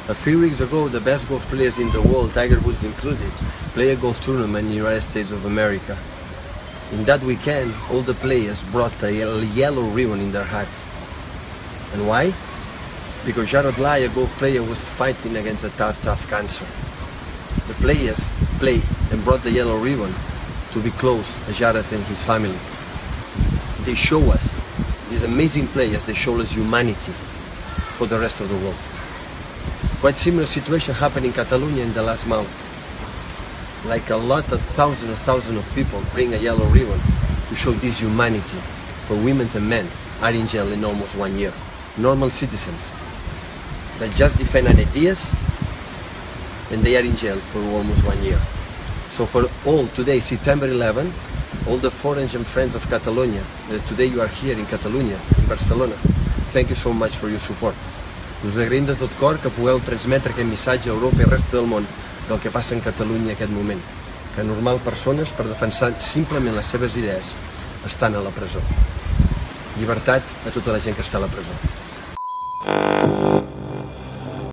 A few weeks ago, the best golf players in the world, Tiger Woods included, played a golf tournament in the United States of America. In that weekend, all the players brought a yellow ribbon in their hats. And why? Because Jared Lai, a golf player, was fighting against a tough cancer. The players played and brought the yellow ribbon to be close to Jared and his family. They show us, these amazing players, they show us humanity for the rest of the world. Quite similar situation happened in Catalonia in the last month. Like a lot of thousands of people bring a yellow ribbon to show this humanity for women and men are in jail in almost 1 year. Normal citizens that just defend ideas and they are in jail for almost 1 year. So for all today, September 11, all the foreigners and friends of Catalonia, that today you are here in Catalunya, in Barcelona, thank you so much for your support. Us agraïm de tot cor que pugueu transmetre aquest missatge a Europa i al resta del món del que passa en Catalunya en aquest moment, que normal persones, per defensar simplement les seves idees, estan a la presó. Llibertat a tota la gent que està a la presó.